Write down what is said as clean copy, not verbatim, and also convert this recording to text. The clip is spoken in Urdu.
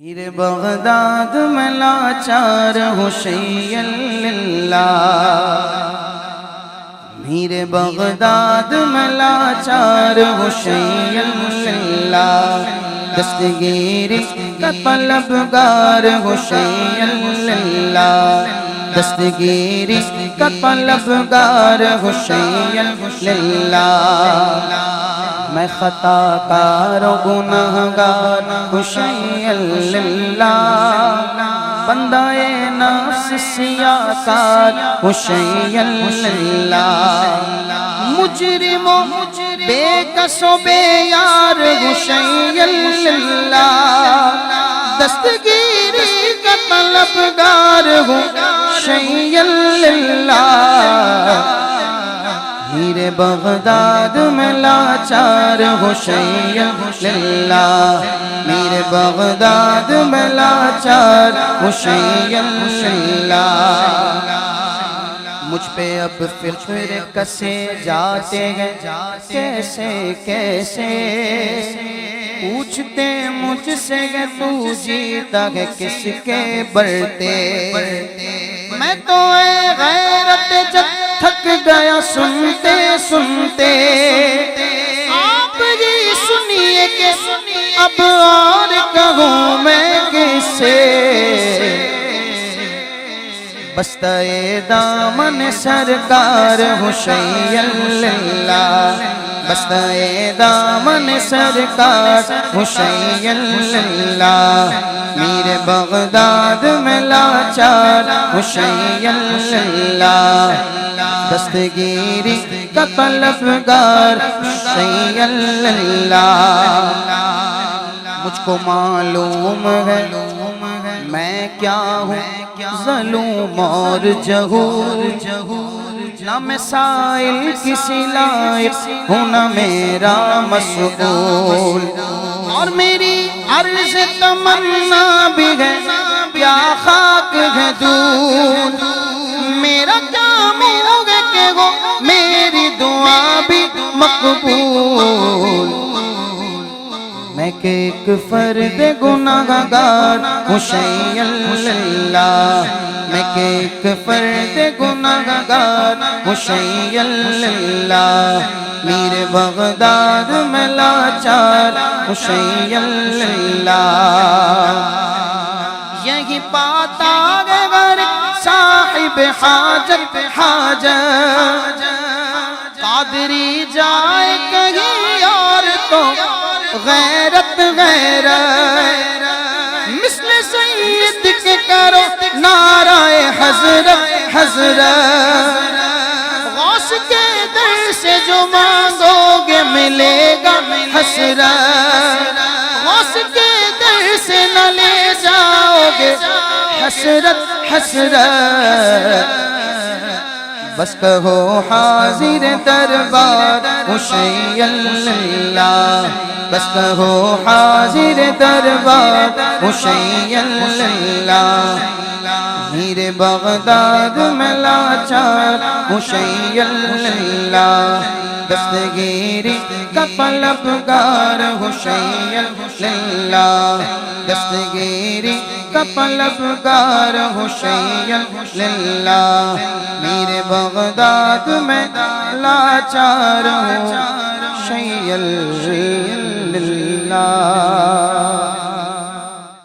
میرے بغداد میں لاچار ہوں شیئا للہ، میرے بغداد میں لاچار ہوں شیئا للہ، دستگیری کا طلبگار ہوں شیئا للہ، دستگیری کا طلبگار ہوں شیئا للہ، میں خطا کار و گناہگار ہوں شیئا للہ، بندہ نفس سیاہ کار ہوں شیئا للہ، مجرم و بے کس و بے یار ہوں شیئا للہ، دستگیری کا طلبگار ہوں شیئا للہ، میرے بغداد میں لاچار ہوں شیئا للہ، میرے بغداد میں لاچار ہوں شیئا للہ، مجھ پہ اب فکر کسے جاتے ہیں کیسے کیسے، پوچھتے مجھ سے کہ تو جیتا ہے کس کے برتے، میں تو اے غیرت جب تھک گیا سنتے سنتے، آپ ہی سنیے کہ اب اور کہوں میں کس سے، بستہ دامن سرکار ہوں شیئا للہ، بستہ دامن سرکار ہوں شیئا للہ، میرے بغداد میں لاچار ہوں شیئا للہ، دستگیری کا طلبگار شیئا للہ، مجھ کو معلوم ہے میں کیا ہوں ظلوم اور جہور، نہ میں سائل کسی لائق ہوں نہ میرا مسئول، اور میری عرض تمنا بھی ہے کیا خاک ہے دور، میرا کام ہوگا کہ ہو میری دعا بھی مقبول، میں کہ ایک فرد گناہگار ہوں شیئا للہ، میں کہ ایک فرد گناہگار ہوں شیئا للہ، میرے بغداد میں لاچار ہوں شیئا للہ، یہی پاتا ہے غیر صاحب حاجت حاجت، قادری جائے کہیں اور تو غیرت غیرت، مثل سید کے کرو نعرہ حضرت حضرت، غوث کے در سے جو مانگو گے ملے گا حسرت، غوث کے در سے نہ لے جاؤ گے حسرت حسرت، بس کہو حاضر دربار ہوں شیئا للہ، بس کہو حاضر دربار ہوں شیئا للہ، میرے بغداد میں لاچار ہوں شیئا للہ، دستگیری کا طلبگار ہوں شیئا للہ، دستگیری کا طلبگار ہوں شیئا للہ، میرے بغداد میں لاچار ہوں شیئا للہ۔